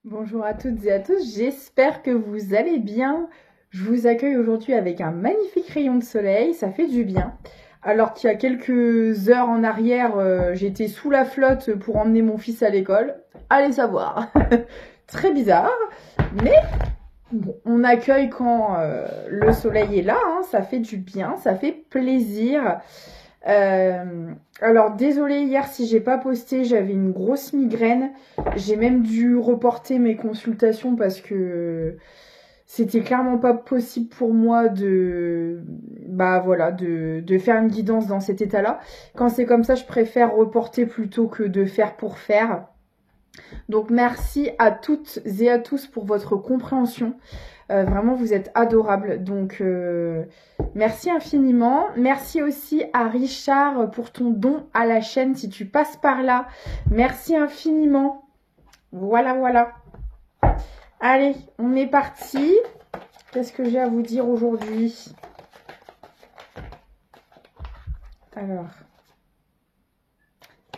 Bonjour à toutes et à tous, j'espère que vous allez bien. Je vous accueille aujourd'hui avec un magnifique rayon de soleil, ça fait du bien. Alors qu'il y a quelques heures en arrière, j'étais sous la flotte pour emmener mon fils à l'école. Allez savoir. Très bizarre, mais bon, on accueille quand le soleil est là, hein, ça fait du bien, ça fait plaisir. Alors désolée hier si j'ai pas posté, j'avais une grosse migraine. J'ai même dû reporter mes consultations parce que c'était clairement pas possible pour moi de faire une guidance dans cet état-là. Quand c'est comme ça, je préfère reporter plutôt que de faire pour faire. Donc merci à toutes et à tous pour votre compréhension. Vraiment, vous êtes adorables. Donc, merci infiniment. Merci aussi à Richard pour ton don à la chaîne si tu passes par là. Merci infiniment. Voilà, voilà. Allez, on est parti. Qu'est-ce que j'ai à vous dire aujourd'hui? Alors,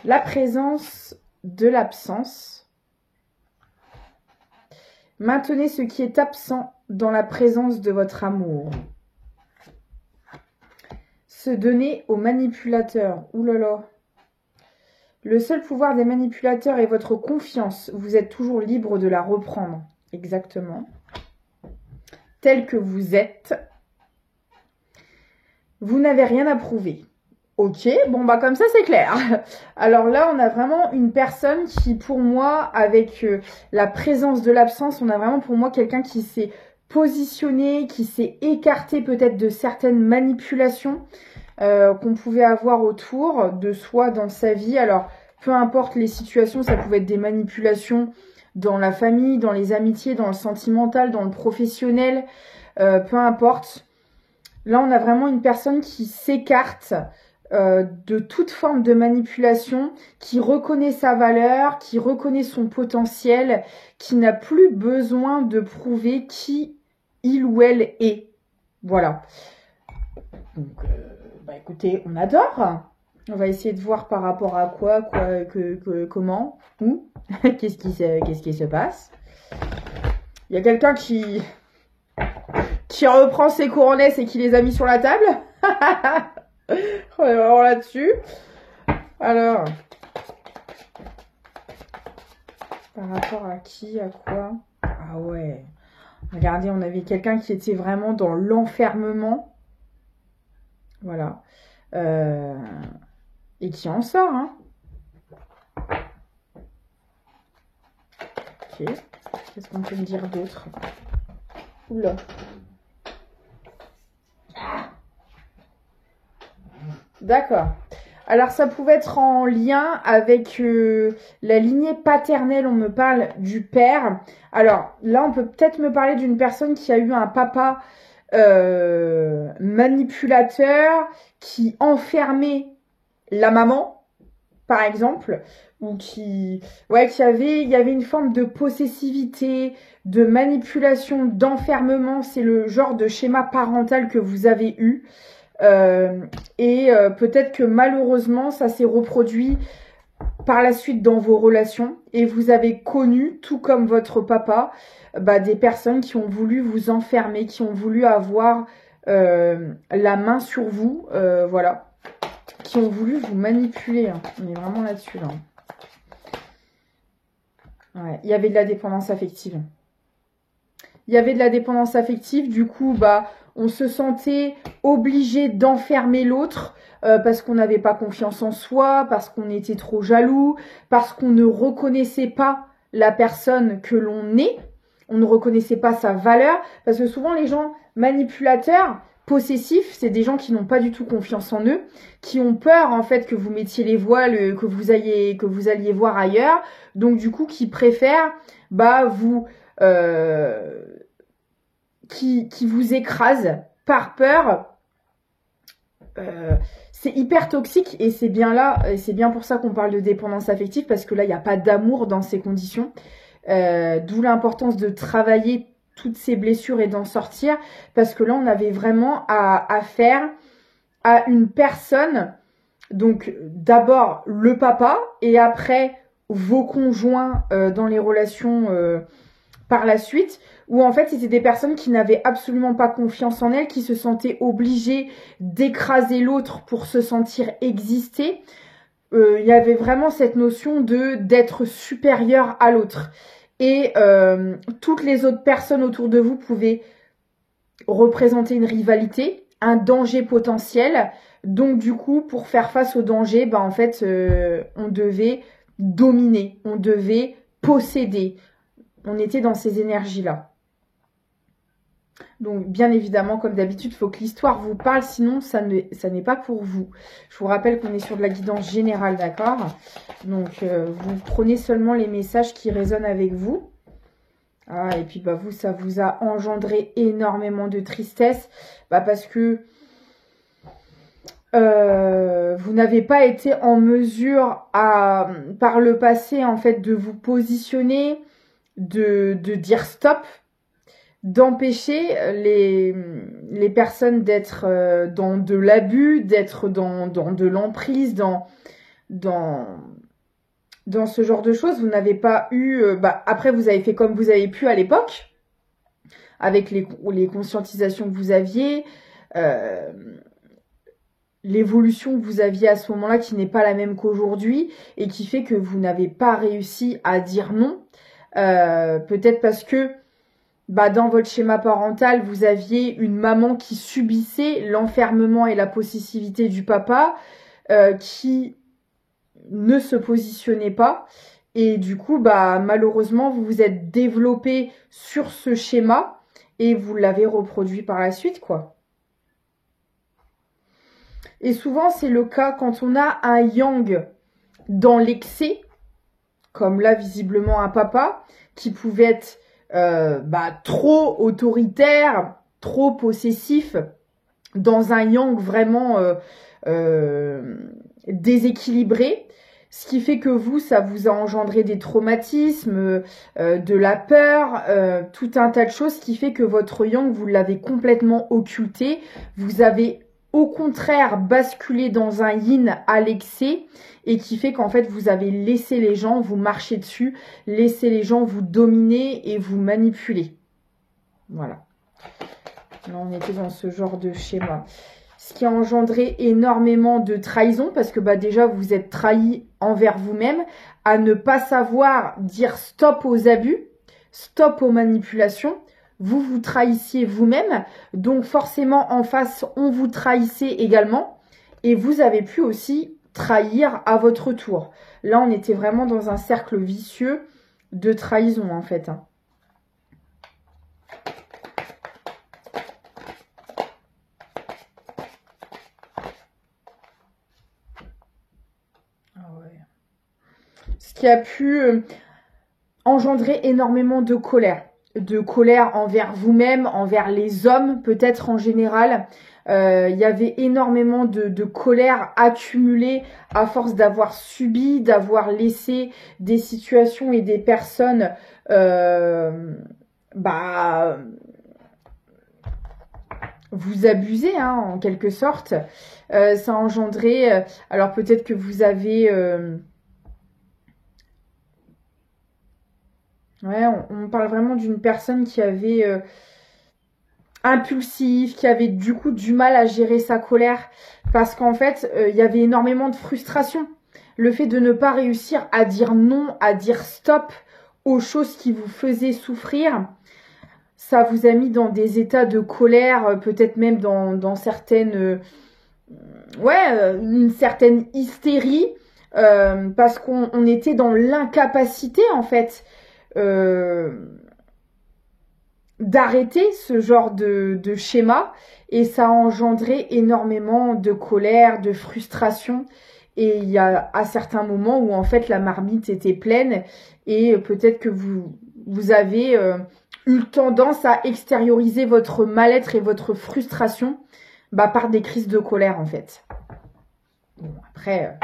la présence de l'absence. Maintenez ce qui est absent dans la présence de votre amour. Se donner aux manipulateurs. Ouh là là. Le seul pouvoir des manipulateurs est votre confiance. Vous êtes toujours libre de la reprendre. Exactement. Tel que vous êtes. Vous n'avez rien à prouver. Ok, bon bah comme ça c'est clair. Alors là on a vraiment une personne qui pour moi avec la présence de l'absence, on a vraiment pour moi quelqu'un qui s'est positionné, qui s'est écarté peut-être de certaines manipulations qu'on pouvait avoir autour de soi dans sa vie. Alors peu importe les situations, ça pouvait être des manipulations dans la famille, dans les amitiés, dans le sentimental, dans le professionnel, peu importe. Là on a vraiment une personne qui s'écarte de toute forme de manipulation, qui reconnaît sa valeur, qui reconnaît son potentiel, qui n'a plus besoin de prouver qui il ou elle est. Voilà. Donc, écoutez, on adore. On va essayer de voir par rapport à quoi comment, où, qu'est-ce qui se passe. Il y a quelqu'un qui reprend ses couronnesses et qui les a mis sur la table. On est vraiment là-dessus. Alors, par rapport à qui, à quoi? Ah ouais. Regardez, on avait quelqu'un qui était vraiment dans l'enfermement. Voilà. Et qui en sort, hein. Ok. Qu'est-ce qu'on peut me dire d'autre? Oula. D'accord. Alors ça pouvait être en lien avec la lignée paternelle, on me parle du père. Alors là on peut peut-être me parler d'une personne qui a eu un papa manipulateur, qui enfermait la maman, par exemple, ou il y avait une forme de possessivité, de manipulation, d'enfermement. C'est le genre de schéma parental que vous avez eu. Peut-être que malheureusement ça s'est reproduit par la suite dans vos relations et vous avez connu, tout comme votre papa, des personnes qui ont voulu vous enfermer, qui ont voulu avoir la main sur vous, voilà, qui ont voulu vous manipuler, hein. On est vraiment là-dessus là. Ouais, il y avait de la dépendance affective. Il y avait de la dépendance affective, du coup, on se sentait obligé d'enfermer l'autre parce qu'on n'avait pas confiance en soi, parce qu'on était trop jaloux, parce qu'on ne reconnaissait pas la personne que l'on est, on ne reconnaissait pas sa valeur, parce que souvent les gens manipulateurs, possessifs, c'est des gens qui n'ont pas du tout confiance en eux, qui ont peur en fait que vous mettiez les voiles, que vous alliez voir ailleurs, donc du coup qui préfèrent vous qui vous écrase par peur. C'est hyper toxique et c'est bien là, c'est bien pour ça qu'on parle de dépendance affective, parce que là il n'y a pas d'amour dans ces conditions, d'où l'importance de travailler toutes ces blessures et d'en sortir, parce que là on avait vraiment à affaire à une personne, donc d'abord le papa et après vos conjoints dans les relations par la suite, où en fait c'était des personnes qui n'avaient absolument pas confiance en elles, qui se sentaient obligées d'écraser l'autre pour se sentir exister. Il y avait vraiment cette notion d'être supérieur à l'autre. Et toutes les autres personnes autour de vous pouvaient représenter une rivalité, un danger potentiel. Donc du coup, pour faire face au danger, en fait, on devait dominer, on devait posséder. On était dans ces énergies-là. Donc, bien évidemment, comme d'habitude, il faut que l'histoire vous parle, sinon ça n'est pas pour vous. Je vous rappelle qu'on est sur de la guidance générale, d'accord? Donc, vous prenez seulement les messages qui résonnent avec vous. Ah, et puis, vous, ça vous a engendré énormément de tristesse, parce que vous n'avez pas été en mesure, par le passé, en fait, de vous positionner, de dire stop, d'empêcher les personnes d'être dans de l'abus, d'être dans de l'emprise, dans ce genre de choses. Vous n'avez pas eu... après, vous avez fait comme vous avez pu à l'époque, avec les conscientisations que vous aviez, l'évolution que vous aviez à ce moment-là qui n'est pas la même qu'aujourd'hui et qui fait que vous n'avez pas réussi à dire non. Peut-être parce que dans votre schéma parental, vous aviez une maman qui subissait l'enfermement et la possessivité du papa, qui ne se positionnait pas. Et du coup, malheureusement, vous vous êtes développé sur ce schéma et vous l'avez reproduit par la suite, quoi. Et souvent, c'est le cas quand on a un yang dans l'excès, comme là, visiblement, un papa, qui pouvait être trop autoritaire, trop possessif, dans un yang vraiment déséquilibré, ce qui fait que vous, ça vous a engendré des traumatismes, de la peur, tout un tas de choses qui fait que votre yang, vous l'avez complètement occulté, vous avez au contraire basculé dans un yin à l'excès, et qui fait qu'en fait vous avez laissé les gens vous marcher dessus, laissé les gens vous dominer et vous manipuler. Voilà. Là on était dans ce genre de schéma. Ce qui a engendré énormément de trahison, parce que déjà vous êtes trahi envers vous-même, à ne pas savoir dire stop aux abus, stop aux manipulations. Vous vous trahissiez vous-même, donc forcément en face on vous trahissait également, et vous avez pu aussi trahir à votre tour. Là, on était vraiment dans un cercle vicieux de trahison, en fait. Ah ouais. Ce qui a pu engendrer énormément de colère. De colère envers vous-même, envers les hommes, peut-être en général. Il y avait énormément de colère accumulée à force d'avoir subi, d'avoir laissé des situations et des personnes vous abuser, en quelque sorte. Ça a engendré... alors peut-être que vous avez... on parle vraiment d'une personne qui avait... impulsif, qui avait du coup du mal à gérer sa colère, parce qu'en fait, il y avait énormément de frustration. Le fait de ne pas réussir à dire non, à dire stop aux choses qui vous faisaient souffrir, ça vous a mis dans des états de colère, peut-être même dans certaines... une certaine hystérie, parce qu'on était dans l'incapacité, en fait, d'arrêter ce genre de schéma, et ça a engendré énormément de colère, de frustration, et il y a à certains moments où en fait la marmite était pleine, et peut-être que vous avez eu tendance à extérioriser votre mal-être et votre frustration par des crises de colère, en fait. Bon, après,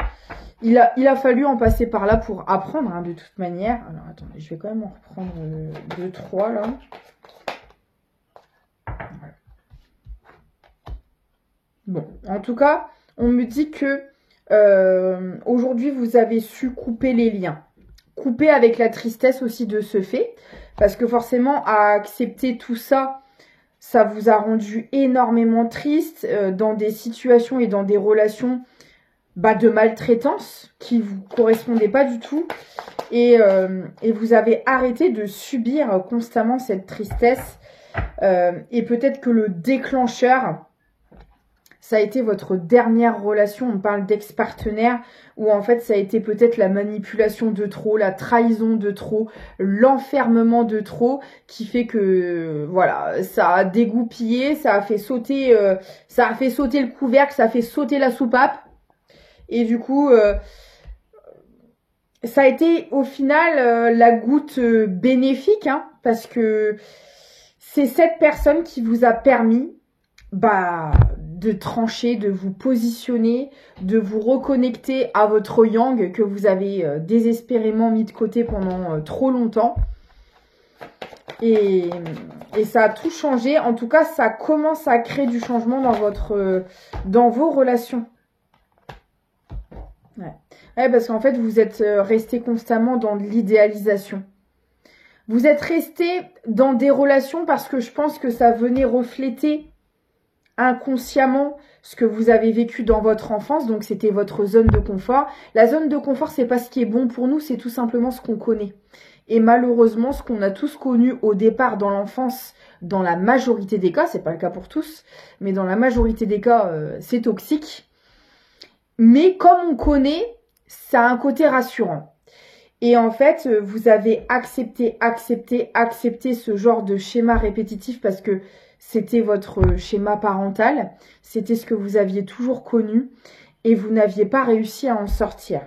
il a fallu en passer par là pour apprendre, de toute manière. Alors attendez, je vais quand même en reprendre 2-3 là. Bon, en tout cas, on me dit que aujourd'hui, vous avez su couper les liens. couper avec la tristesse aussi de ce fait. Parce que forcément, à accepter tout ça, ça vous a rendu énormément triste dans des situations et dans des relations de maltraitance qui vous correspondaient pas du tout. Et vous avez arrêté de subir constamment cette tristesse. Et peut-être que le déclencheur, ça a été votre dernière relation. On parle d'ex-partenaire, où en fait ça a été peut-être la manipulation de trop, la trahison de trop, l'enfermement de trop, qui fait que voilà, ça a dégoupillé, ça a fait sauter le couvercle, ça a fait sauter la soupape. Et du coup, ça a été au final la goutte bénéfique, hein, parce que c'est cette personne qui vous a permis de trancher, de vous positionner, de vous reconnecter à votre yang que vous avez désespérément mis de côté pendant trop longtemps. Et ça a tout changé. En tout cas, ça commence à créer du changement dans vos relations. Ouais, parce qu'en fait, vous êtes resté constamment dans de l'idéalisation. Vous êtes resté dans des relations parce que je pense que ça venait refléter inconsciemment ce que vous avez vécu dans votre enfance. Donc, c'était votre zone de confort. La zone de confort, c'est pas ce qui est bon pour nous, c'est tout simplement ce qu'on connaît. Et malheureusement, ce qu'on a tous connu au départ dans l'enfance, dans la majorité des cas, c'est pas le cas pour tous, mais dans la majorité des cas, c'est toxique. Mais comme on connaît, ça a un côté rassurant. Et en fait, vous avez accepté ce genre de schéma répétitif parce que c'était votre schéma parental. C'était ce que vous aviez toujours connu et vous n'aviez pas réussi à en sortir.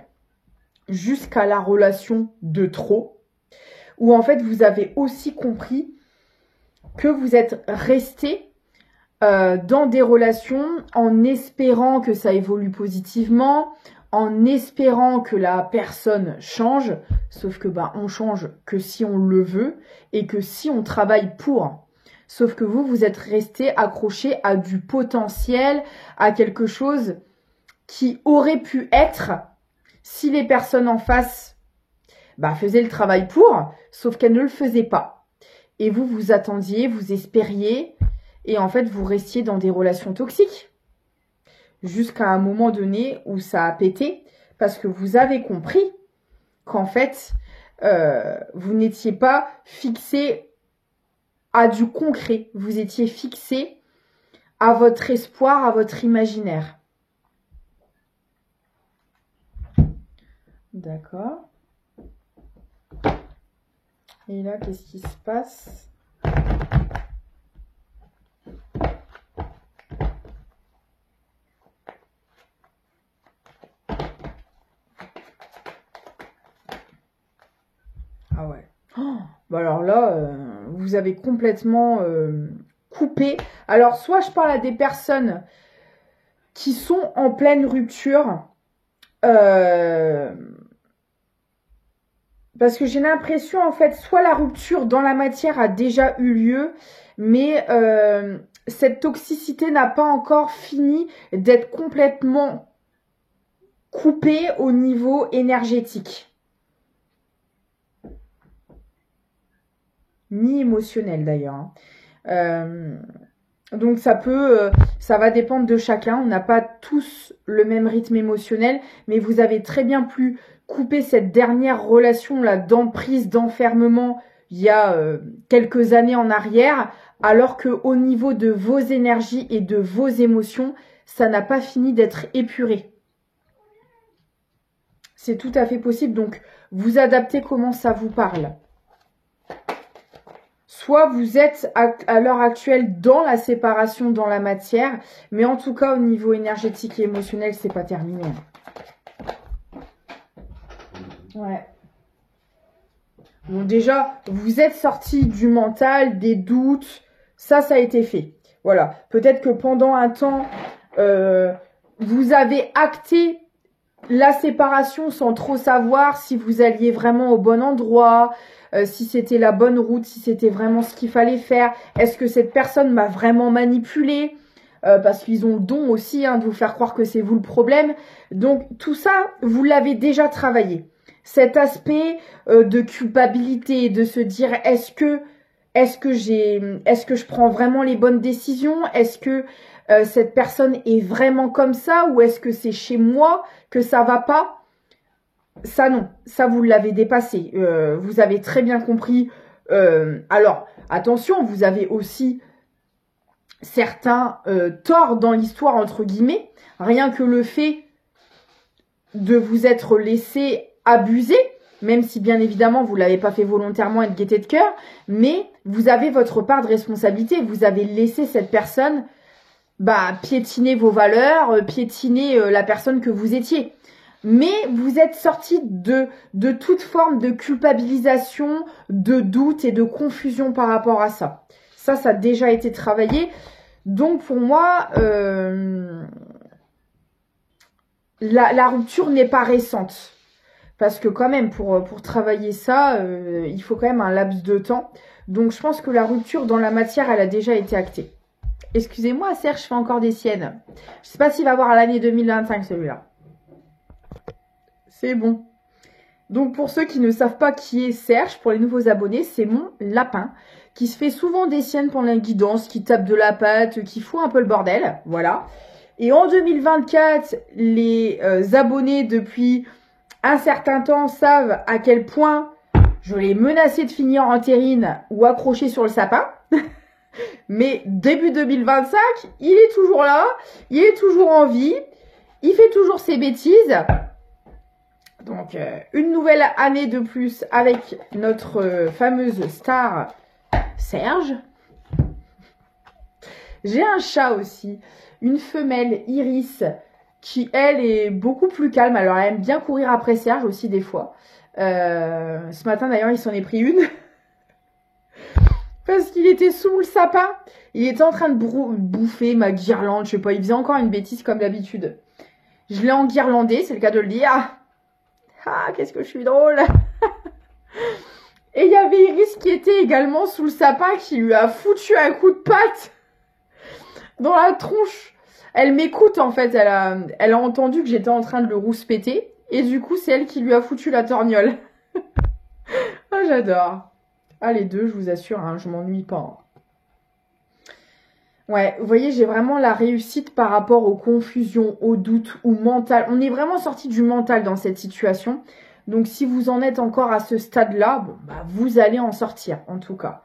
Jusqu'à la relation de trop, où en fait, vous avez aussi compris que vous êtes resté dans des relations en espérant que ça évolue positivement, en espérant que la personne change, sauf que on change que si on le veut et que si on travaille pour. Sauf que vous êtes resté accroché à du potentiel, à quelque chose qui aurait pu être si les personnes en face faisaient le travail pour, sauf qu'elles ne le faisaient pas. Et vous attendiez, vous espériez, et en fait, vous restiez dans des relations toxiques. Jusqu'à un moment donné où ça a pété, parce que vous avez compris qu'en fait, vous n'étiez pas fixé à du concret. Vous étiez fixé à votre espoir, à votre imaginaire. D'accord. Et là, qu'est-ce qui se passe ? Ah ouais. Alors là, vous avez complètement coupé. Alors, soit je parle à des personnes qui sont en pleine rupture. Parce que j'ai l'impression, en fait, soit la rupture dans la matière a déjà eu lieu, mais cette toxicité n'a pas encore fini d'être complètement coupée au niveau énergétique. Ni émotionnel d'ailleurs. Donc ça va dépendre de chacun. On n'a pas tous le même rythme émotionnel, mais vous avez très bien pu couper cette dernière relation là d'emprise, d'enfermement il y a quelques années en arrière, alors que au niveau de vos énergies et de vos émotions, ça n'a pas fini d'être épuré. C'est tout à fait possible. Donc vous adaptez comment ça vous parle. Soit vous êtes à l'heure actuelle dans la séparation, dans la matière, mais en tout cas au niveau énergétique et émotionnel, c'est pas terminé. Ouais. Bon, déjà, vous êtes sorti du mental, des doutes, ça a été fait. Voilà. Peut-être que pendant un temps, vous avez acté la séparation sans trop savoir si vous alliez vraiment au bon endroit, si c'était la bonne route, si c'était vraiment ce qu'il fallait faire. Est-ce que cette personne m'a vraiment manipulé parce qu'ils ont le don aussi de vous faire croire que c'est vous le problème. Donc tout ça, vous l'avez déjà travaillé. cet aspect de culpabilité, de se dire est-ce que je prends vraiment les bonnes décisions? Est-ce que cette personne est vraiment comme ça ou est-ce que c'est chez moi que ça va pas? Ça non, ça vous l'avez dépassé. Vous avez très bien compris. Alors attention, vous avez aussi certains torts dans l'histoire entre guillemets. Rien que le fait de vous être laissé abuser, même si bien évidemment vous l'avez pas fait volontairement et de gaieté de cœur, mais vous avez votre part de responsabilité. Vous avez laissé cette personne piétiner vos valeurs, piétiner la personne que vous étiez. Mais vous êtes sorti de toute forme de culpabilisation, de doute et de confusion par rapport à ça. Ça a déjà été travaillé. Donc pour moi, la rupture n'est pas récente. Parce que quand même, pour travailler ça, il faut quand même un laps de temps. Donc je pense que la rupture dans la matière, elle a déjà été actée. Excusez-moi, Serge, je fais encore des siennes. Je sais pas s'il va voir l'année 2025, celui-là. C'est bon. Donc, pour ceux qui ne savent pas qui est Serge, pour les nouveaux abonnés, c'est mon lapin qui se fait souvent des siennes pendant la guidance, qui tape de la patte, qui fout un peu le bordel. Voilà. Et en 2024, les abonnés depuis un certain temps savent à quel point je l'ai menacé de finir en terrine ou accroché sur le sapin. Mais début 2025, il est toujours là, il est toujours en vie, il fait toujours ses bêtises. Donc, une nouvelle année de plus avec notre fameuse star Serge. J'ai un chat aussi, une femelle Iris, qui elle est beaucoup plus calme. Alors, elle aime bien courir après Serge aussi des fois. Ce matin d'ailleurs, il s'en est pris une. Parce qu'il était sous le sapin. Il était en train de bouffer ma guirlande, je sais pas, il faisait encore une bêtise comme d'habitude. Je l'ai enguirlandé, c'est le cas de le dire. Ah, qu'est-ce que je suis drôle. Et il y avait Iris qui était également sous le sapin qui lui a foutu un coup de patte dans la tronche. Elle m'écoute en fait, elle a entendu que j'étais en train de le rouspéter. Et du coup, c'est elle qui lui a foutu la torgnole. Ah, j'adore. Ah, les deux, je vous assure, hein, je m'ennuie pas. Ouais, vous voyez, j'ai vraiment la réussite par rapport aux confusions, aux doutes, au mental. On est vraiment sorti du mental dans cette situation. Donc, si vous en êtes encore à ce stade-là, bon, vous allez en sortir, en tout cas.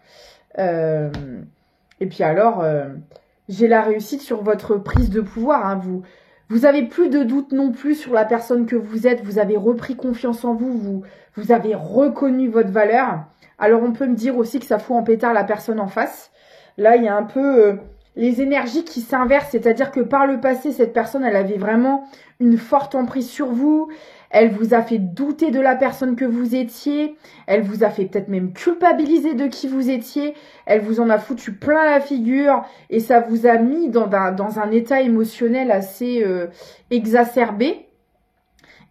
Et puis alors, j'ai la réussite sur votre prise de pouvoir. Hein. Vous avez plus de doute non plus sur la personne que vous êtes. Vous avez repris confiance en vous. Vous avez reconnu votre valeur. Alors, on peut me dire aussi que ça fout en pétard la personne en face. Là, il y a un peu les énergies qui s'inversent. C'est-à-dire que par le passé, cette personne, elle avait vraiment une forte emprise sur vous. Elle vous a fait douter de la personne que vous étiez. Elle vous a fait peut-être même culpabiliser de qui vous étiez. Elle vous en a foutu plein la figure. Et ça vous a mis dans un état émotionnel assez exacerbé.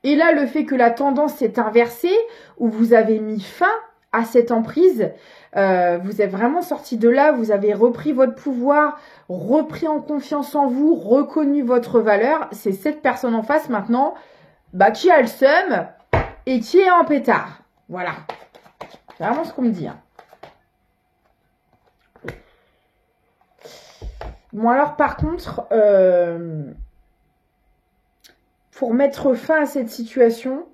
Et là, le fait que la tendance s'est inversée, où vous avez mis fin à cette emprise, vous êtes vraiment sorti de là, vous avez repris votre pouvoir, repris en confiance en vous, reconnu votre valeur. C'est cette personne en face maintenant qui a le seum et qui est en pétard. Voilà. C'est vraiment ce qu'on me dit. Hein. Bon alors par contre, pour mettre fin à cette situation,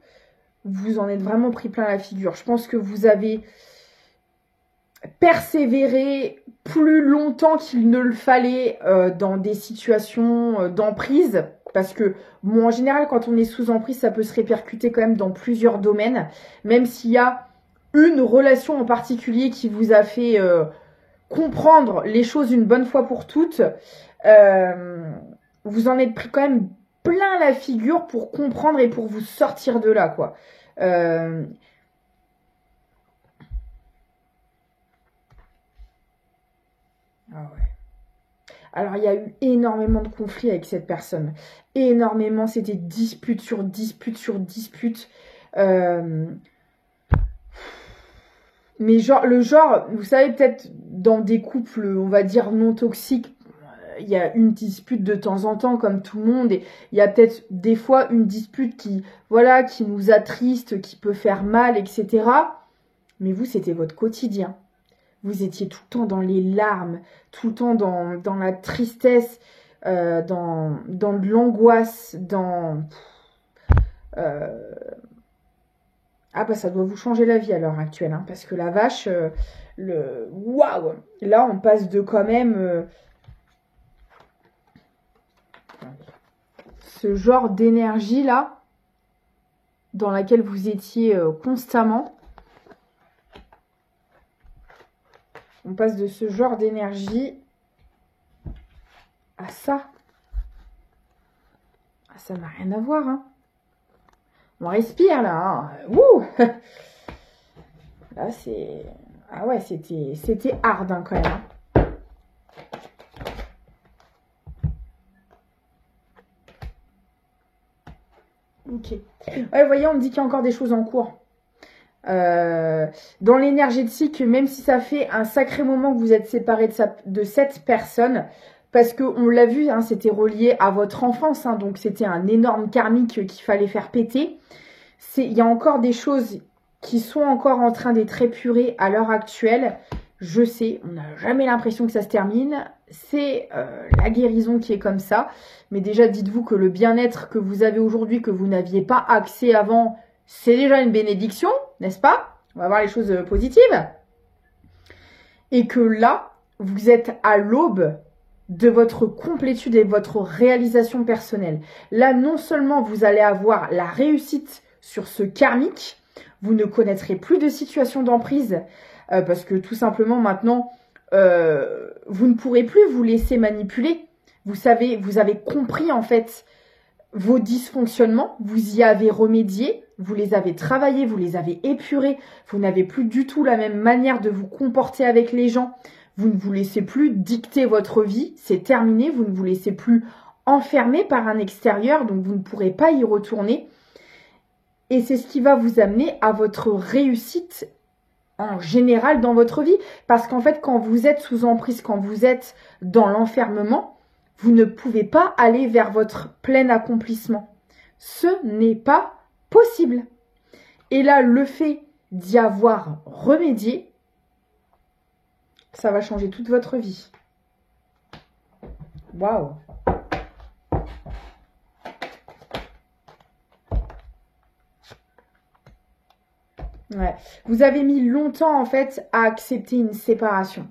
vous en êtes vraiment pris plein la figure. Je pense que vous avez persévéré plus longtemps qu'il ne le fallait dans des situations d'emprise. Parce que, bon, en général, quand on est sous emprise, ça peut se répercuter quand même dans plusieurs domaines. Même s'il y a une relation en particulier qui vous a fait comprendre les choses une bonne fois pour toutes, vous en êtes pris quand même plein la figure pour comprendre et pour vous sortir de là, quoi. Ah ouais. Alors, il y a eu énormément de conflits avec cette personne. Énormément, c'était dispute sur dispute sur dispute. Mais genre, vous savez, peut-être dans des couples, on va dire, non toxiques, il y a une dispute de temps en temps comme tout le monde. Et il y a peut-être des fois une dispute qui, voilà, qui nous attriste, qui peut faire mal, etc. Mais vous, c'était votre quotidien. Vous étiez tout le temps dans les larmes, tout le temps dans la tristesse, dans de l'angoisse, dans... Ah bah ça doit vous changer la vie à l'heure actuelle, hein, parce que la vache, waouh, là on passe de quand même ce genre d'énergie là, dans laquelle vous étiez constamment. On passe de ce genre d'énergie à ça. Ah, ça n'a rien à voir, hein. On respire là, hein. Wouh. Là c'est... Ah ouais, c'était hard hein, quand même. Hein. Ok. Ouais, vous voyez, on me dit qu'il y a encore des choses en cours. Dans l'énergétique, même si ça fait un sacré moment que vous êtes séparés de cette personne, parce qu'on l'a vu, hein, c'était relié à votre enfance, hein, donc c'était un énorme karmique qu'il fallait faire péter. Il y a encore des choses qui sont encore en train d'être épurées à l'heure actuelle. Je sais, on n'a jamais l'impression que ça se termine. C'est la guérison qui est comme ça. Mais déjà, dites-vous que le bien-être que vous avez aujourd'hui, que vous n'aviez pas accès avant, c'est déjà une bénédiction, n'est-ce pas? On va voir les choses positives. Et que là, vous êtes à l'aube de votre complétude et de votre réalisation personnelle. Là, non seulement vous allez avoir la réussite sur ce karmique, vous ne connaîtrez plus de situation d'emprise, parce que tout simplement maintenant, vous ne pourrez plus vous laisser manipuler. Vous savez, vous avez compris en fait vos dysfonctionnements, vous y avez remédié, vous les avez travaillés, vous les avez épurés, vous n'avez plus du tout la même manière de vous comporter avec les gens, vous ne vous laissez plus dicter votre vie, c'est terminé, vous ne vous laissez plus enfermer par un extérieur, donc vous ne pourrez pas y retourner. Et c'est ce qui va vous amener à votre réussite en général dans votre vie. Parce qu'en fait, quand vous êtes sous emprise, quand vous êtes dans l'enfermement, vous ne pouvez pas aller vers votre plein accomplissement. Ce n'est pas possible. Et là, le fait d'y avoir remédié, ça va changer toute votre vie. Waouh! Ouais. Vous avez mis longtemps en fait à accepter une séparation.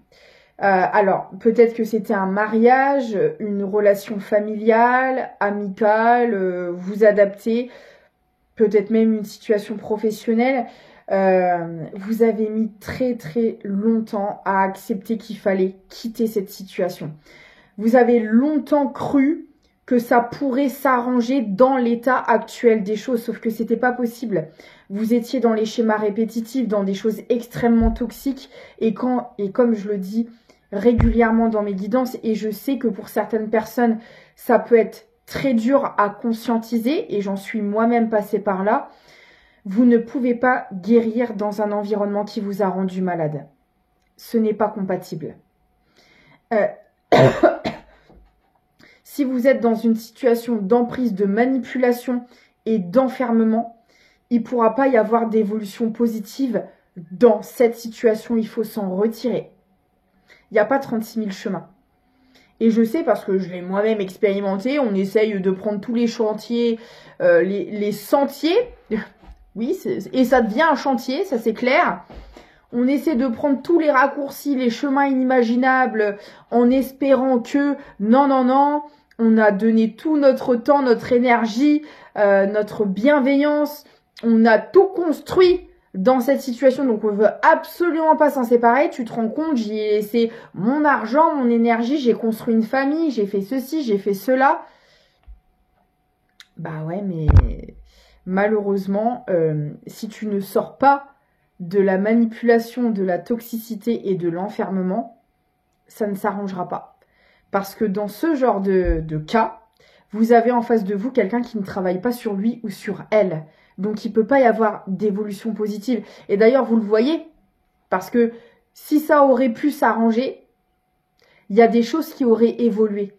Alors, peut-être que c'était un mariage, une relation familiale, amicale, vous adapter, peut-être même une situation professionnelle. Vous avez mis très très longtemps à accepter qu'il fallait quitter cette situation. Vous avez longtemps cru que ça pourrait s'arranger dans l'état actuel des choses, sauf que c'était pas possible. Vous étiez dans les schémas répétitifs, dans des choses extrêmement toxiques, et comme je le dis régulièrement dans mes guidances, et je sais que pour certaines personnes, ça peut être très dur à conscientiser, et j'en suis moi-même passée par là, vous ne pouvez pas guérir dans un environnement qui vous a rendu malade. Ce n'est pas compatible. Si vous êtes dans une situation d'emprise, de manipulation et d'enfermement, il ne pourra pas y avoir d'évolution positive dans cette situation. Il faut s'en retirer. Il n'y a pas 36 000 chemins. Et je sais parce que je l'ai moi-même expérimenté. On essaye de prendre tous les chantiers, les sentiers. Oui, et ça devient un chantier, ça c'est clair. On essaie de prendre tous les raccourcis, les chemins inimaginables, en espérant que, non, on a donné tout notre temps, notre énergie, notre bienveillance. On a tout construit dans cette situation, donc on veut absolument pas s'en séparer. Tu te rends compte, j'y ai laissé mon argent, mon énergie, j'ai construit une famille, j'ai fait ceci, j'ai fait cela. Bah ouais, mais malheureusement, si tu ne sors pas de la manipulation, de la toxicité et de l'enfermement, ça ne s'arrangera pas. Parce que dans ce genre de cas, vous avez en face de vous quelqu'un qui ne travaille pas sur lui ou sur elle. Donc il ne peut pas y avoir d'évolution positive. Et d'ailleurs, vous le voyez, parce que si ça aurait pu s'arranger, il y a des choses qui auraient évolué.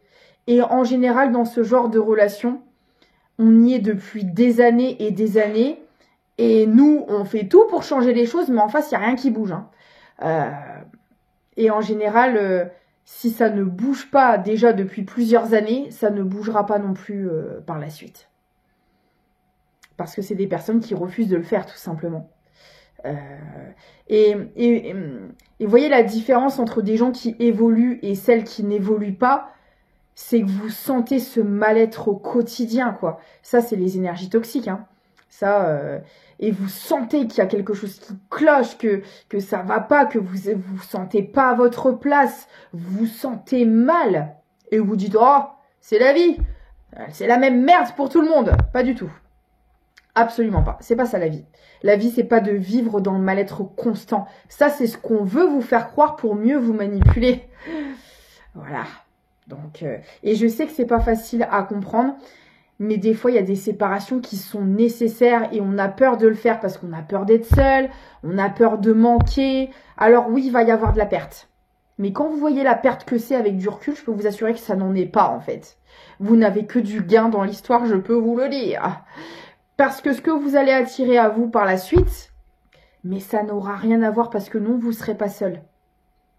Et en général, dans ce genre de relation, on y est depuis des années et des années. Et nous, on fait tout pour changer les choses, mais en face, il n'y a rien qui bouge. Et en général, si ça ne bouge pas déjà depuis plusieurs années, ça ne bougera pas non plus par la suite. Parce que c'est des personnes qui refusent de le faire, tout simplement. Et vous voyez la différence entre des gens qui évoluent et celles qui n'évoluent pas, c'est que vous sentez ce mal-être au quotidien, quoi. Ça, c'est les énergies toxiques, hein. Ça, et vous sentez qu'il y a quelque chose qui cloche, que ça va pas, que vous sentez pas à votre place, vous sentez mal. Et vous dites, oh, c'est la vie, c'est la même merde pour tout le monde. Pas du tout. Absolument pas. C'est pas ça la vie. La vie, c'est pas de vivre dans le mal-être constant. Ça, c'est ce qu'on veut vous faire croire pour mieux vous manipuler. Voilà. Donc, et je sais que c'est pas facile à comprendre, mais des fois, il y a des séparations qui sont nécessaires et on a peur de le faire parce qu'on a peur d'être seul, on a peur de manquer. Alors oui, il va y avoir de la perte. Mais quand vous voyez la perte que c'est avec du recul, je peux vous assurer que ça n'en est pas en fait. Vous n'avez que du gain dans l'histoire, je peux vous le dire. Parce que ce que vous allez attirer à vous par la suite, mais ça n'aura rien à voir parce que non, vous ne serez pas seul.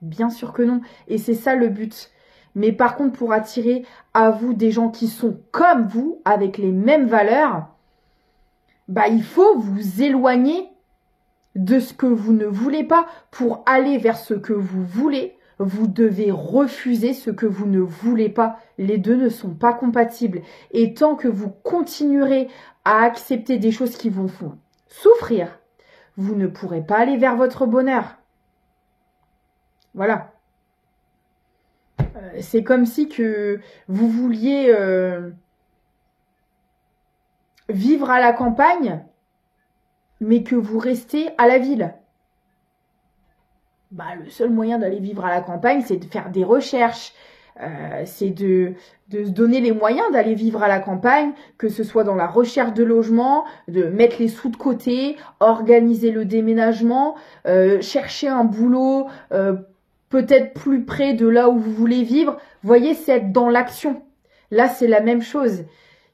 Bien sûr que non. Et c'est ça le but. Mais par contre, pour attirer à vous des gens qui sont comme vous, avec les mêmes valeurs, bah, il faut vous éloigner de ce que vous ne voulez pas. Pour aller vers ce que vous voulez, vous devez refuser ce que vous ne voulez pas. Les deux ne sont pas compatibles. Et tant que vous continuerez à accepter des choses qui vont vous souffrir, vous ne pourrez pas aller vers votre bonheur. Voilà. C'est comme si que vous vouliez vivre à la campagne, mais que vous restez à la ville. Bah, le seul moyen d'aller vivre à la campagne, c'est de faire des recherches, c'est de se donner les moyens d'aller vivre à la campagne, que ce soit dans la recherche de logement, de mettre les sous de côté, organiser le déménagement, chercher un boulot peut-être plus près de là où vous voulez vivre. Vous voyez, c'est être dans l'action. Là, c'est la même chose.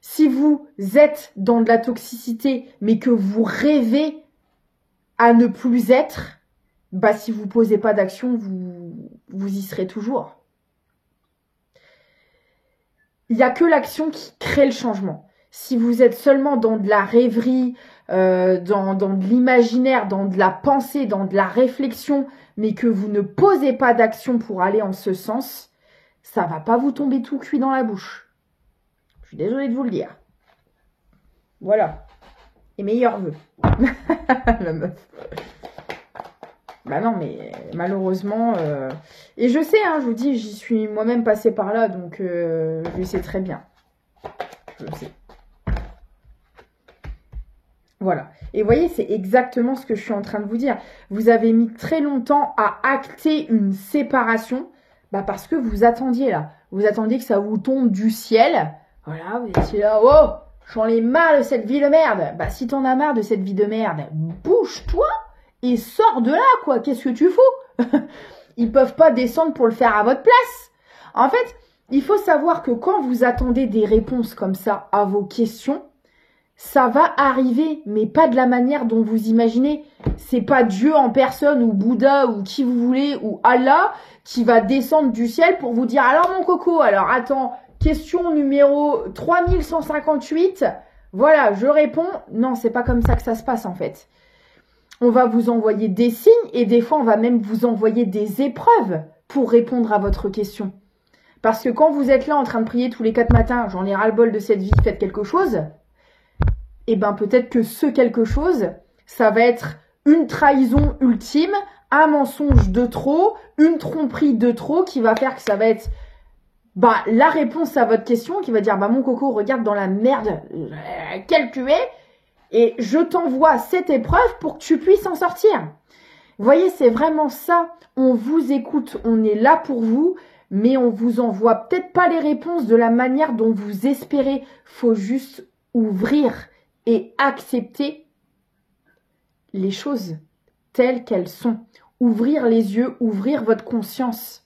Si vous êtes dans de la toxicité, mais que vous rêvez à ne plus être, bah, si vous ne posez pas d'action, vous y serez toujours. Il n'y a que l'action qui crée le changement. Si vous êtes seulement dans de la rêverie, dans de l'imaginaire, dans de la pensée, dans de la réflexion, mais que vous ne posez pas d'action pour aller en ce sens, ça va pas vous tomber tout cuit dans la bouche. Je suis désolée de vous le dire. Voilà. Et meilleurs vœux. La meuf. Bah non, mais malheureusement... Et je sais, hein, je vous dis, j'y suis moi-même passée par là, donc je sais très bien. Je le sais. Voilà. Et vous voyez, c'est exactement ce que je suis en train de vous dire. Vous avez mis très longtemps à acter une séparation, bah parce que vous attendiez là. Vous attendiez que ça vous tombe du ciel. Voilà, vous étiez là, oh, j'en ai marre de cette vie de merde. Bah si t'en as marre de cette vie de merde, bouge-toi et sors de là, quoi. Qu'est-ce que tu fous? Ils peuvent pas descendre pour le faire à votre place. En fait, il faut savoir que quand vous attendez des réponses comme ça à vos questions, ça va arriver, mais pas de la manière dont vous imaginez. C'est pas Dieu en personne, ou Bouddha, ou qui vous voulez, ou Allah, qui va descendre du ciel pour vous dire, alors mon coco, alors attends, question numéro 3158, voilà, je réponds. Non, c'est pas comme ça que ça se passe en fait. On va vous envoyer des signes, et des fois on va même vous envoyer des épreuves pour répondre à votre question. Parce que quand vous êtes là en train de prier tous les 4 matins, j'en ai ras-le-bol de cette vie, faites quelque chose, et ben peut-être que ce quelque chose, ça va être une trahison ultime, un mensonge de trop, une tromperie de trop qui va faire que ça va être bah la réponse à votre question qui va dire bah mon coco, regarde dans la merde quel tu es et je t'envoie cette épreuve pour que tu puisses en sortir. Vous voyez, c'est vraiment ça. On vous écoute, on est là pour vous, mais on vous envoie peut-être pas les réponses de la manière dont vous espérez. Faut juste ouvrir et accepter les choses telles qu'elles sont. Ouvrir les yeux, ouvrir votre conscience.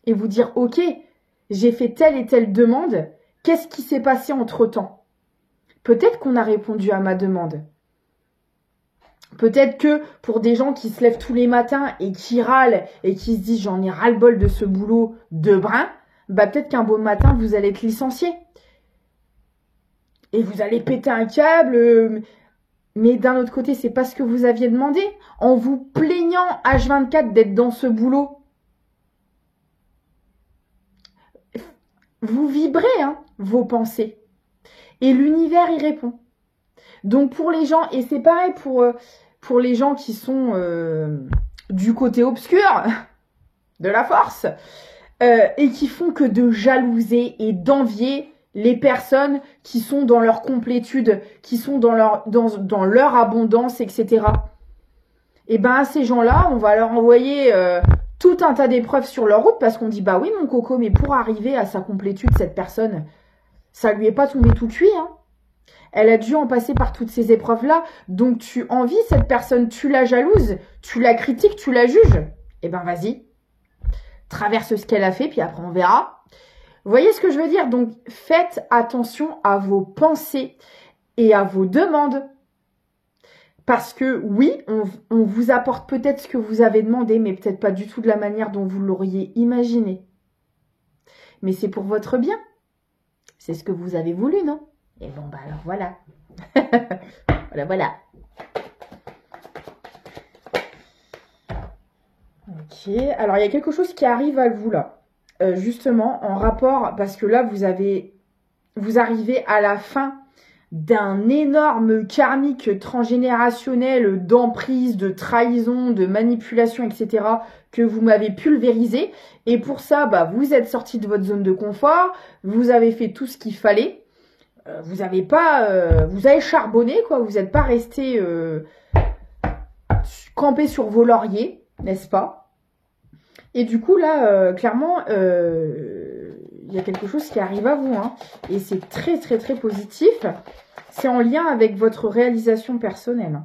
et vous dire, ok, j'ai fait telle et telle demande, qu'est-ce qui s'est passé entre-temps? Peut-être qu'on a répondu à ma demande. Peut-être que pour des gens qui se lèvent tous les matins et qui râlent et qui se disent j'en ai ras-le-bol de ce boulot de brin, bah peut-être qu'un beau matin vous allez être licencié. Et vous allez péter un câble, mais d'un autre côté, c'est pas ce que vous aviez demandé. En vous plaignant H24 d'être dans ce boulot, vous vibrez vos pensées. Et l'univers y répond. Donc pour les gens, et c'est pareil pour les gens qui sont du côté obscur de la force, et qui font que de jalouser et d'envier les personnes qui sont dans leur complétude, qui sont dans leur abondance, etc. Et ben à ces gens-là, on va leur envoyer tout un tas d'épreuves sur leur route parce qu'on dit bah oui mon coco, mais pour arriver à sa complétude, cette personne, ça lui est pas tombé tout cuit, hein. Elle a dû en passer par toutes ces épreuves-là. Donc tu envies cette personne, tu la jalouses, tu la critiques, tu la juges. Eh ben vas-y, traverse ce qu'elle a fait, puis après on verra. Vous voyez ce que je veux dire? Donc faites attention à vos pensées et à vos demandes. Parce que oui, on vous apporte peut-être ce que vous avez demandé, mais peut-être pas du tout de la manière dont vous l'auriez imaginé. Mais c'est pour votre bien. C'est ce que vous avez voulu, non? Et bon, bah alors voilà. Voilà. Ok, alors il y a quelque chose qui arrive à vous là. Justement, en rapport, parce que là, vous arrivez à la fin d'un énorme karmique transgénérationnel d'emprise, de trahison, de manipulation, etc. que vous m'avez pulvérisé. Et pour ça, bah, vous êtes sorti de votre zone de confort, vous avez fait tout ce qu'il fallait. Vous avez charbonné, quoi. Vous n'êtes pas resté campé sur vos lauriers, n'est-ce pas? Et du coup, là, clairement, il y a quelque chose qui arrive à vous, hein. Et c'est très, très, très positif. C'est en lien avec votre réalisation personnelle.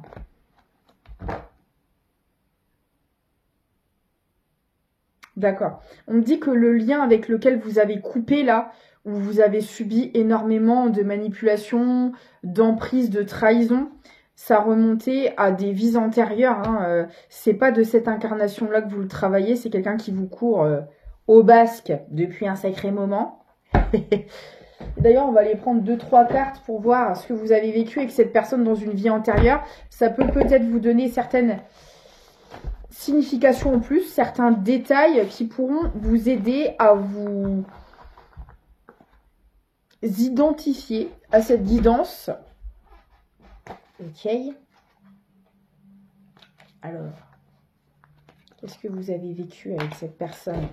D'accord. On me dit que le lien avec lequel vous avez coupé, là, où vous avez subi énormément de manipulation, d'emprise, de trahison, ça remontait à des vies antérieures. Hein. C'est pas de cette incarnation-là que vous le travaillez, c'est quelqu'un qui vous court au basque depuis un sacré moment. D'ailleurs, on va aller prendre 2-3 cartes pour voir ce que vous avez vécu avec cette personne dans une vie antérieure. Ça peut peut-être vous donner certaines significations en plus, certains détails qui pourront vous aider à vous identifier à cette guidance. Ok. Alors, qu'est-ce que vous avez vécu avec cette personne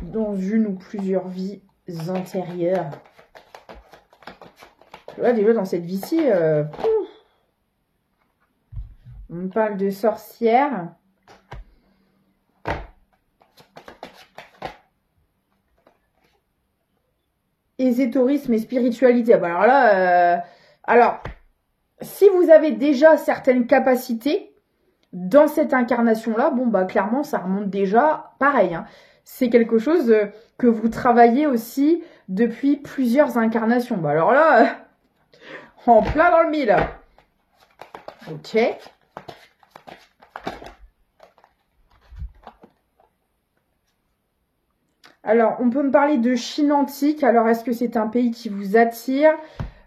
dans une ou plusieurs vies antérieures? Là, déjà, dans cette vie-ci, on me parle de sorcière. Ésotérisme et spiritualité. Bah alors là, si vous avez déjà certaines capacités dans cette incarnation-là, bon, bah clairement, ça remonte déjà pareil. Hein. C'est quelque chose que vous travaillez aussi depuis plusieurs incarnations. Bah alors là, en plein dans le mille. Ok. Alors, on peut me parler de Chine antique. Alors, est-ce que c'est un pays qui vous attire?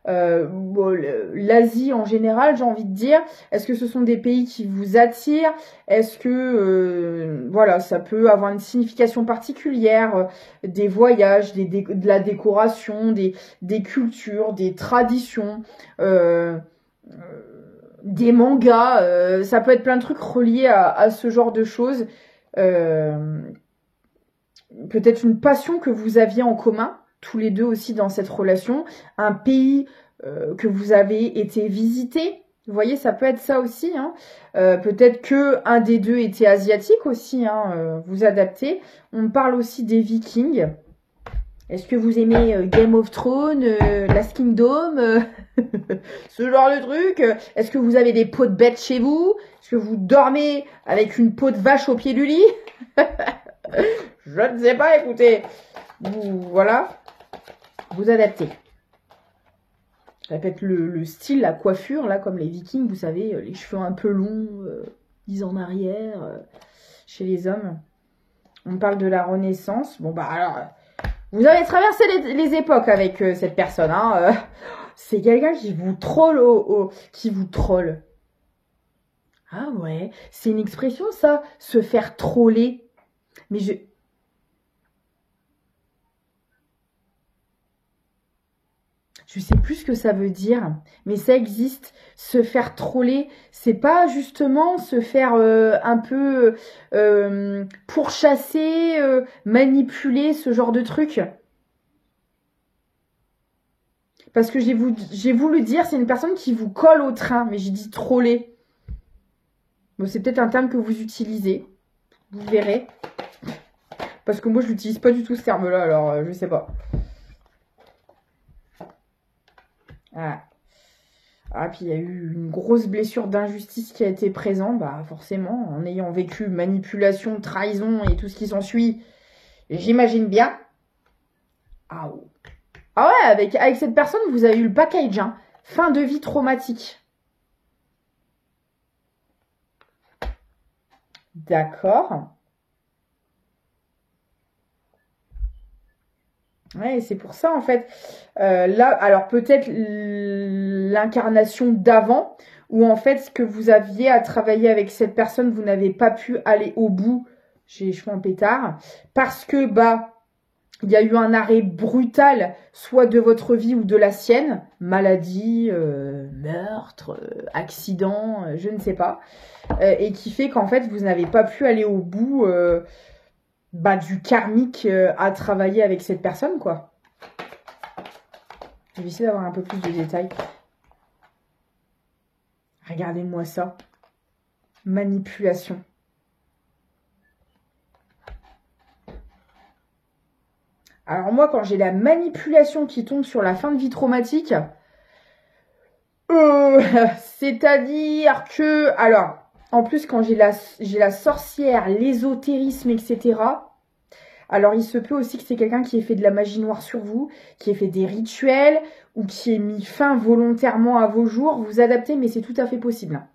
L'Asie en général, j'ai envie de dire. Est-ce que ce sont des pays qui vous attirent? Est-ce que, voilà, ça peut avoir une signification particulière? Des voyages, de la décoration, des cultures, des traditions, des mangas. Ça peut être plein de trucs reliés à ce genre de choses. Peut-être une passion que vous aviez en commun, tous les deux aussi dans cette relation, un pays que vous avez été visiter. Vous voyez, ça peut être ça aussi. Hein. Peut-être que un des deux était asiatique aussi, hein, vous adaptez. On me parle aussi des Vikings. Est-ce que vous aimez Game of Thrones, Last Kingdom, ce genre de truc? Est-ce que vous avez des peaux de bêtes chez vous? Est-ce que vous dormez avec une peau de vache au pied du lit? Je je ne sais pas, écoutez. Voilà. Vous adaptez. Je répète, le style, la coiffure, là, comme les Vikings, vous savez, les cheveux un peu longs, 10 en arrière, chez les hommes. On parle de la Renaissance. Bon, bah alors, vous avez traversé les époques avec cette personne. Hein, c'est quelqu'un qui vous troll qui vous troll. Ah ouais, c'est une expression ça, se faire troller. Mais je sais plus ce que ça veut dire, mais ça existe. Se faire troller, c'est pas justement se faire un peu pourchasser, manipuler, ce genre de truc. Parce que j'ai voulu dire, c'est une personne qui vous colle au train, mais j'ai dit troller. Bon, c'est peut-être un terme que vous utilisez. Vous verrez. Parce que moi, je l'utilise pas du tout ce terme-là, alors je sais pas. Ah. Ah, puis il y a eu une grosse blessure d'injustice qui a été présente, bah forcément, en ayant vécu manipulation, trahison et tout ce qui s'ensuit, j'imagine bien. Ah, ah ouais, avec cette personne, vous avez eu le package, hein. Fin de vie traumatique. D'accord. Ouais, c'est pour ça en fait. Là, alors peut-être l'incarnation d'avant, où en fait ce que vous aviez à travailler avec cette personne, vous n'avez pas pu aller au bout. J'ai les cheveux en pétard parce que bah il y a eu un arrêt brutal, soit de votre vie ou de la sienne, maladie, meurtre, accident, je ne sais pas, et qui fait qu'en fait vous n'avez pas pu aller au bout. Bah, du karmique à travailler avec cette personne, quoi. Je vais essayer d'avoir un peu plus de détails. Regardez-moi ça. Manipulation. Alors moi, quand j'ai la manipulation qui tombe sur la fin de vie traumatique, c'est-à-dire que... Alors, en plus, quand j'ai la sorcière, l'ésotérisme, etc., alors il se peut aussi que c'est quelqu'un qui ait fait de la magie noire sur vous, qui ait fait des rituels, ou qui ait mis fin volontairement à vos jours. Vous adaptez, mais c'est tout à fait possible.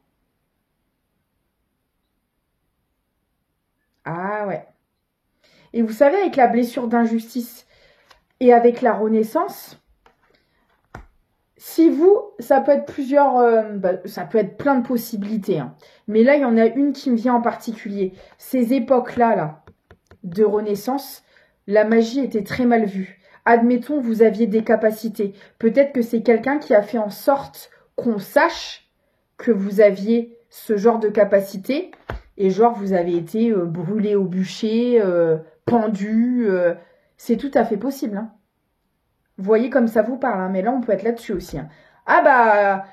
Ah ouais. Et vous savez, avec la blessure d'injustice et avec la renaissance, si vous, ça peut être ça peut être plein de possibilités. Hein. Mais là, il y en a une qui me vient en particulier. Ces époques-là, là, de renaissance, la magie était très mal vue. Admettons, vous aviez des capacités. Peut-être que c'est quelqu'un qui a fait en sorte qu'on sache que vous aviez ce genre de capacité. Et genre, vous avez été brûlé au bûcher, pendu. C'est tout à fait possible. Hein. Vous voyez comme ça vous parle. Hein, mais là, on peut être là-dessus aussi. Hein. Ah bah...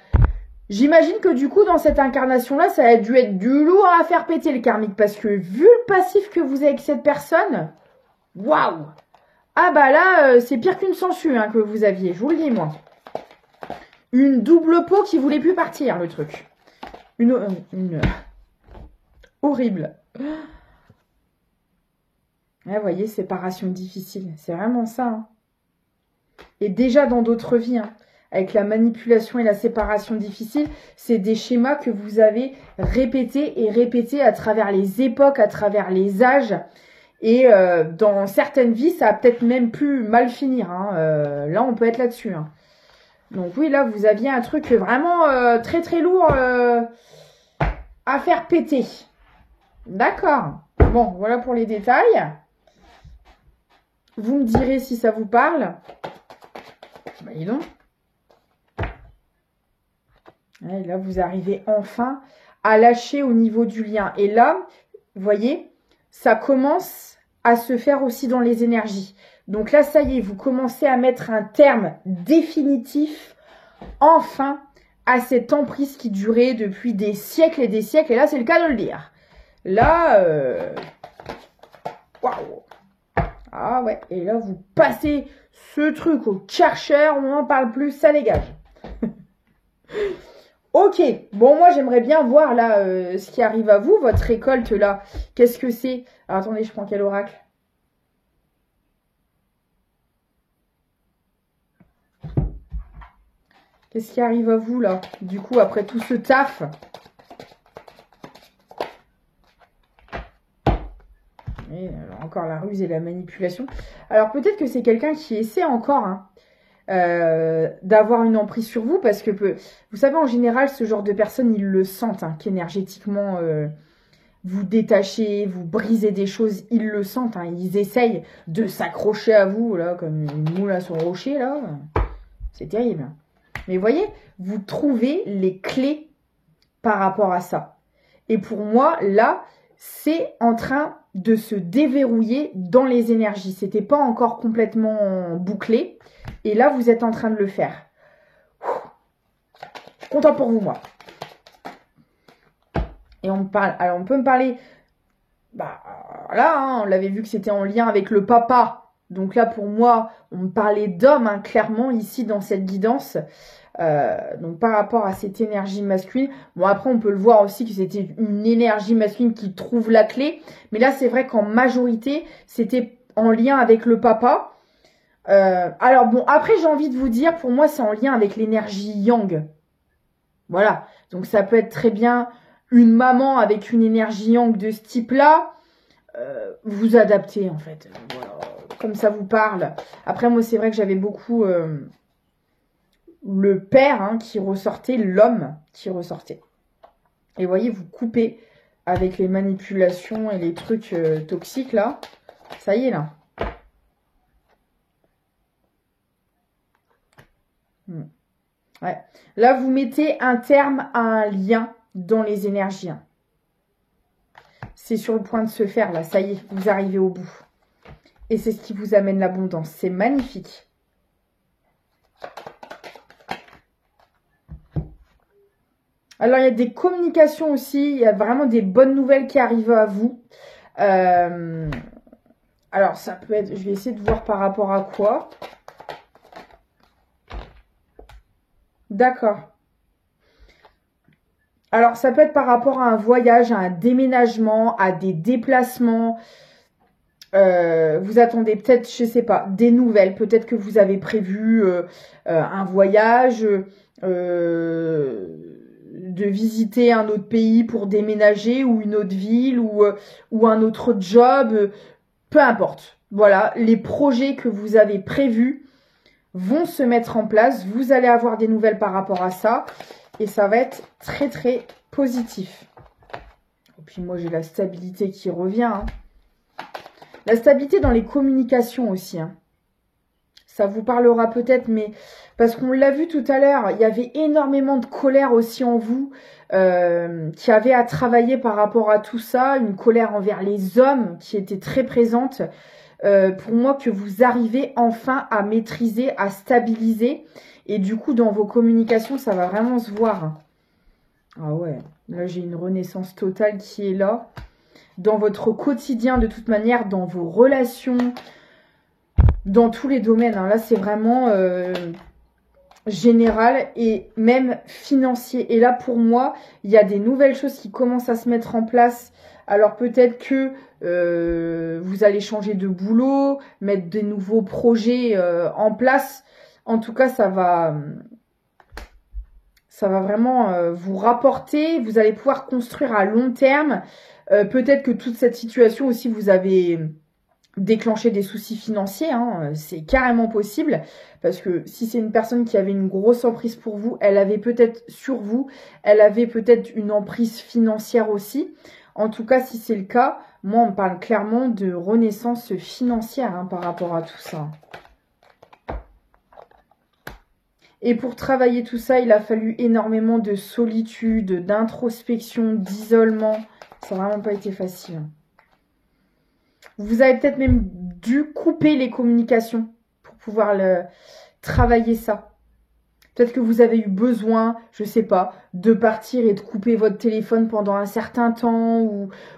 J'imagine que du coup, dans cette incarnation-là, ça a dû être du lourd à faire péter le karmique. Parce que vu le passif que vous avez avec cette personne, waouh! Ah bah là, c'est pire qu'une sangsue hein, que vous aviez, je vous le dis moi. Une double peau qui voulait plus partir, le truc. Une... Horrible. Vous voyez, séparation difficile. C'est vraiment ça. Hein. Et déjà dans d'autres vies, hein, avec la manipulation et la séparation difficile, c'est des schémas que vous avez répétés et répétés à travers les époques, à travers les âges. Et dans certaines vies, ça a peut-être même pu mal finir. Hein. Là, on peut être là-dessus. Hein. Donc oui, là, vous aviez un truc vraiment très très lourd à faire péter. D'accord. Bon, voilà pour les détails. Vous me direz si ça vous parle. Bah, dis donc. Et là, vous arrivez enfin à lâcher au niveau du lien. Et là, vous voyez, ça commence à se faire aussi dans les énergies. Donc là, ça y est, vous commencez à mettre un terme définitif, enfin, à cette emprise qui durait depuis des siècles et des siècles. Et là, c'est le cas de le dire. Là, waouh! Ah ouais, et là, vous passez ce truc au Karcher, on n'en parle plus, ça dégage. Ok, bon moi j'aimerais bien voir là ce qui arrive à vous, votre récolte là. Qu'est-ce que c'est? Alors attendez, je prends quel oracle? Qu'est-ce qui arrive à vous, là? Du coup, après tout ce taf. Et alors, encore la ruse et la manipulation. Alors, peut-être que c'est quelqu'un qui essaie encore d'avoir une emprise sur vous. Parce que, vous savez, en général, ce genre de personnes, ils le sentent, qu'énergétiquement, vous détachez, vous brisez des choses. Ils le sentent, ils essayent de s'accrocher à vous, là, comme une moule à son rocher, là. C'est terrible. Mais voyez, vous trouvez les clés par rapport à ça. Et pour moi, là, c'est en train de se déverrouiller dans les énergies. C'était pas encore complètement bouclé. Et là, vous êtes en train de le faire. Content pour vous, moi. Et on parle. Alors, on peut me parler. Bah, là, on l'avait vu que c'était en lien avec le papa. Donc là, pour moi, on me parlait d'homme, clairement, ici, dans cette guidance. Donc par rapport à cette énergie masculine, bon après on peut le voir aussi que c'était une énergie masculine qui trouve la clé, mais là c'est vrai qu'en majorité c'était en lien avec le papa. Alors bon, après j'ai envie de vous dire, pour moi c'est en lien avec l'énergie yang. Voilà, donc ça peut être très bien une maman avec une énergie yang de ce type-là. Vous adaptez en fait, voilà, comme ça vous parle. Après moi c'est vrai que j'avais beaucoup... le père qui ressortait, l'homme qui ressortait. Et vous voyez, vous coupez avec les manipulations et les trucs toxiques, là. Ça y est, là. Ouais. Là, vous mettez un terme à un lien dans les énergies. C'est sur le point de se faire, là. Ça y est, vous arrivez au bout. Et c'est ce qui vous amène l'abondance. C'est magnifique. Alors, il y a des communications aussi. Il y a vraiment des bonnes nouvelles qui arrivent à vous. Alors, ça peut être... Je vais essayer de voir par rapport à quoi. D'accord. Alors, ça peut être par rapport à un voyage, à un déménagement, à des déplacements. Vous attendez peut-être, je sais pas, des nouvelles. Peut-être que vous avez prévu un voyage... de visiter un autre pays pour déménager ou une autre ville ou un autre job, peu importe. Voilà, les projets que vous avez prévus vont se mettre en place. Vous allez avoir des nouvelles par rapport à ça et ça va être très très positif. Et puis moi j'ai la stabilité qui revient. La stabilité dans les communications aussi. Ça vous parlera peut-être, mais parce qu'on l'a vu tout à l'heure, il y avait énormément de colère aussi en vous qui avait à travailler par rapport à tout ça, une colère envers les hommes qui était très présente. Pour moi, que vous arrivez enfin à maîtriser, à stabiliser. Et du coup, dans vos communications, ça va vraiment se voir. Ah ouais, là j'ai une renaissance totale qui est là. Dans votre quotidien, de toute manière, dans vos relations... Dans tous les domaines, là c'est vraiment général et même financier. Et là pour moi, il y a des nouvelles choses qui commencent à se mettre en place. Alors peut-être que vous allez changer de boulot, mettre des nouveaux projets en place. En tout cas, ça va vraiment vous rapporter. Vous allez pouvoir construire à long terme. Peut-être que toute cette situation aussi, vous avez... déclencher des soucis financiers, c'est carrément possible, parce que si c'est une personne qui avait une grosse emprise pour vous, elle avait peut-être sur vous, elle avait peut-être une emprise financière aussi. En tout cas, si c'est le cas, moi on me parle clairement de renaissance financière par rapport à tout ça. Et pour travailler tout ça, il a fallu énormément de solitude, d'introspection, d'isolement. Ça n'a vraiment pas été facile. Vous avez peut-être même dû couper les communications pour pouvoir travailler ça. Peut-être que vous avez eu besoin, je sais pas, de partir et de couper votre téléphone pendant un certain temps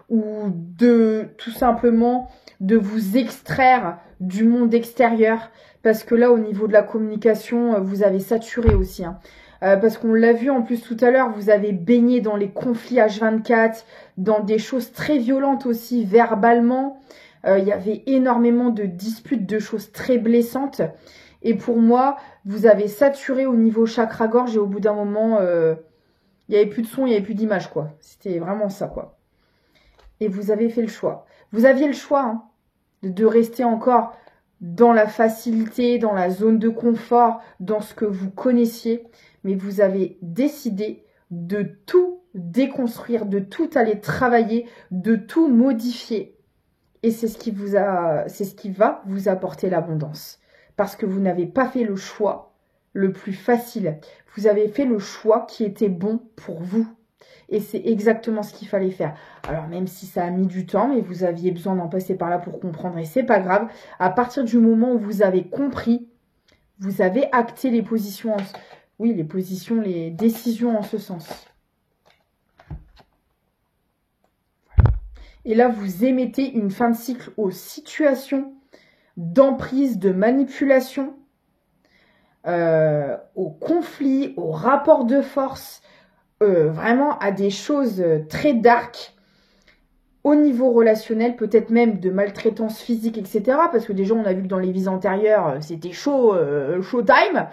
ou de tout simplement de vous extraire du monde extérieur. Parce que là, au niveau de la communication, vous avez saturé aussi. Parce qu'on l'a vu en plus tout à l'heure, vous avez baigné dans les conflits H24, dans des choses très violentes aussi, verbalement. Il y avait énormément de disputes, de choses très blessantes. Et pour moi, vous avez saturé au niveau chakra-gorge et au bout d'un moment, il n'y avait plus de son, il n'y avait plus d'image, quoi. C'était vraiment ça, quoi. Et vous avez fait le choix. Vous aviez le choix hein, de rester encore dans la facilité, dans la zone de confort, dans ce que vous connaissiez. Mais vous avez décidé de tout déconstruire, de tout aller travailler, de tout modifier. Et c'est ce qui va vous apporter l'abondance. Parce que vous n'avez pas fait le choix le plus facile. Vous avez fait le choix qui était bon pour vous. Et c'est exactement ce qu'il fallait faire. Alors même si ça a mis du temps, mais vous aviez besoin d'en passer par là pour comprendre. Et c'est pas grave. À partir du moment où vous avez compris, vous avez acté les positions, les décisions en ce sens. Et là, vous émettez une fin de cycle aux situations d'emprise, de manipulation, aux conflits, aux rapports de force, vraiment à des choses très dark au niveau relationnel, peut-être même de maltraitance physique, etc. Parce que déjà, on a vu que dans les vies antérieures, c'était chaud, showtime.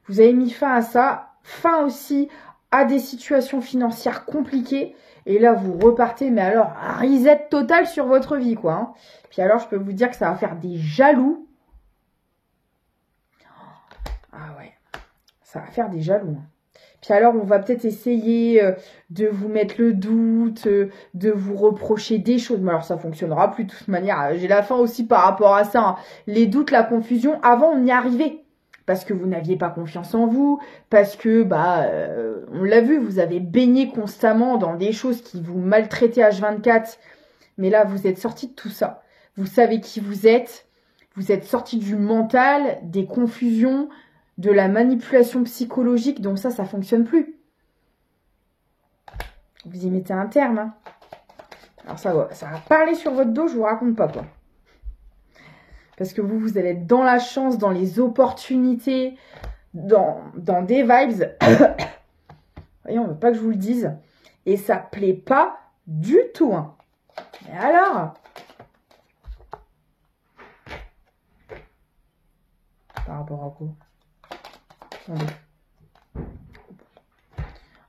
Vous avez mis fin à ça, fin aussi à des situations financières compliquées. Et là, vous repartez, mais alors, reset total sur votre vie, quoi. Hein. Puis alors, je peux vous dire que ça va faire des jaloux. Ah ouais, ça va faire des jaloux. Puis alors, on va peut-être essayer de vous mettre le doute, de vous reprocher des choses. Mais alors, ça fonctionnera plus de toute manière. J'ai la fin aussi par rapport à ça. Hein. Les doutes, la confusion, avant, on y arrivait. Parce que vous n'aviez pas confiance en vous, parce que, on l'a vu, vous avez baigné constamment dans des choses qui vous maltraitaient H24. Mais là, vous êtes sorti de tout ça. Vous savez qui vous êtes sorti du mental, des confusions, de la manipulation psychologique. Donc ça fonctionne plus. Vous y mettez un terme. Hein. Alors ça va parler sur votre dos, je vous raconte pas quoi. Parce que vous allez être dans la chance, dans les opportunités, dans des vibes. Voyez, on veut pas que je vous le dise. Et ça plaît pas du tout. Hein. Et alors par rapport à quoi? Attendez.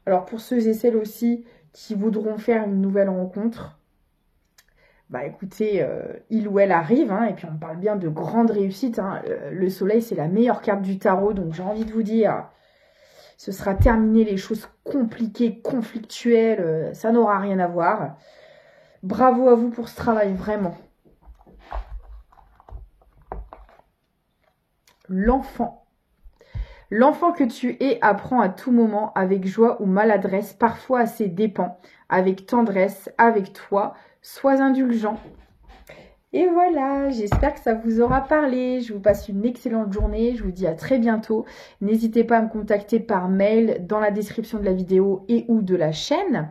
Alors, pour ceux et celles aussi qui voudront faire une nouvelle rencontre, écoutez, il ou elle arrive, hein, et puis on parle bien de grande réussite. Hein. Le soleil, c'est la meilleure carte du tarot, donc j'ai envie de vous dire, ce sera terminé les choses compliquées, conflictuelles, ça n'aura rien à voir. Bravo à vous pour ce travail, vraiment. L'enfant. L'enfant que tu es apprend à tout moment, avec joie ou maladresse, parfois à ses dépens, avec tendresse, avec toi. Sois indulgent. Et voilà, j'espère que ça vous aura parlé. Je vous passe une excellente journée. Je vous dis à très bientôt. N'hésitez pas à me contacter par mail dans la description de la vidéo et ou de la chaîne.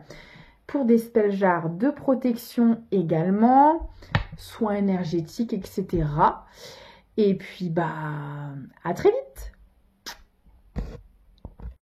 Pour des spell jars de protection également, soins énergétiques, etc. Et puis, à très vite.